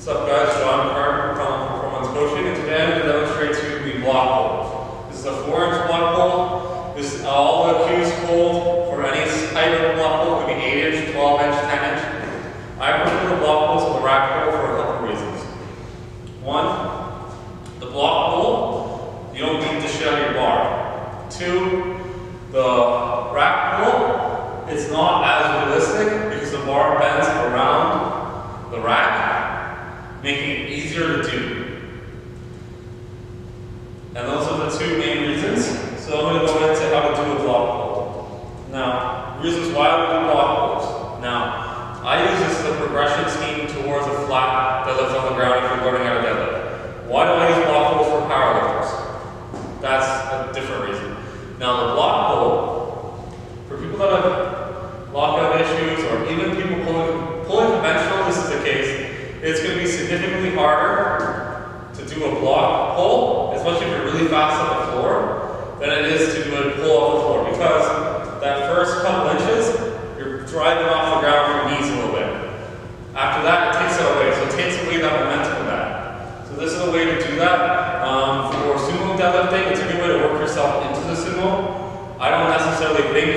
What's up guys, John Carter from Performance Coaching, and today I'm going to demonstrate to you the block hold. This is a 4-inch block hold. This is all the cues hold for any type of block hold. It could be 8-inch, 12-inch, 10-inch. I prefer the block holds to the rack hold for a couple of reasons. One, the block hold, you don't need to shell your bar. Two, the rack hold, it's not as realistic because the bar bends around the rack, making it easier to do. And those are the two main reasons. So I'm going to go into how to do a block hold. Now, reasons why we do block holds. Now, I use this as a progression scheme towards a flat deadlift on the ground if you're learning how to deadlift. Why do I use block holds for powerlifters? That's a different reason. Now, the block hold, for people that have lockout issues or even people pulling conventional, this is the case. It's going to be significantly harder to do a block pull, especially if you're really fast on the floor, than it is to do a pull off the floor, because that first couple inches, you're driving off the ground with your knees a little bit. After that, it takes it away, so it takes away that momentum of that. So this is a way to do that. For sumo deadlifting, it's a good way to work yourself into the sumo. I don't necessarily think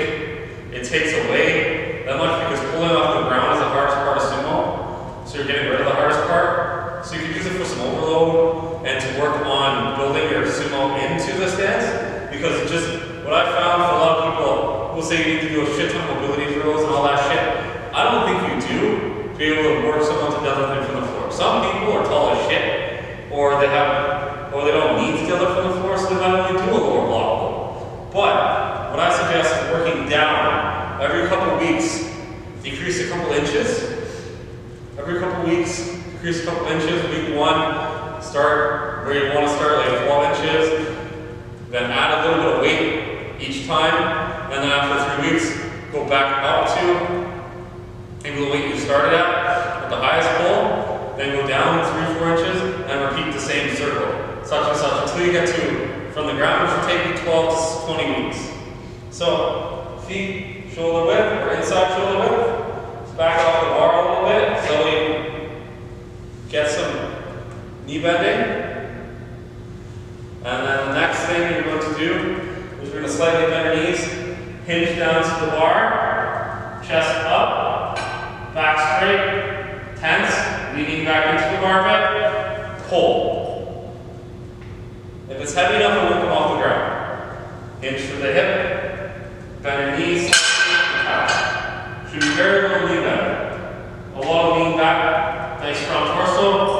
it takes away that much because pulling off the ground is the hardest part of sumo. So you're getting rid of the hardest part. So you can use it for some overload and to work on building your sumo into the stance. Because it's just, what I found for a lot of people who say you need to do a shit ton of mobility drills and all that shit, I don't think you do to be able to work someone to deadlift from the floor. Some people are tall as shit, or they don't need to deadlift from the floor, so they might only do a lower block pull. But what I suggest is working down every couple of weeks, decrease a couple inches. Every couple weeks, decrease a couple inches. Week 1, start where you want to start, like 12 inches. Then add a little bit of weight each time. And then after 3 weeks, go back up to maybe the weight you started at the highest pull. Then go down 3-4 inches and repeat the same circle, such and such, until you get to, from the ground, which will take you 12 to 20 weeks. So, feet shoulder width, or inside shoulder width. Back off the bar a little bit, so you get some knee bending. And then the next thing you're going to do is you're going to slightly bend your knees, hinge down to the bar, chest up, back straight, tense, leaning back into the bar a bit, pull. If it's heavy enough, it won't come off the ground. Hinge for the hip, bend your knees, and touch. Should be very little lean bend. A lot of lean back, nice strong torso.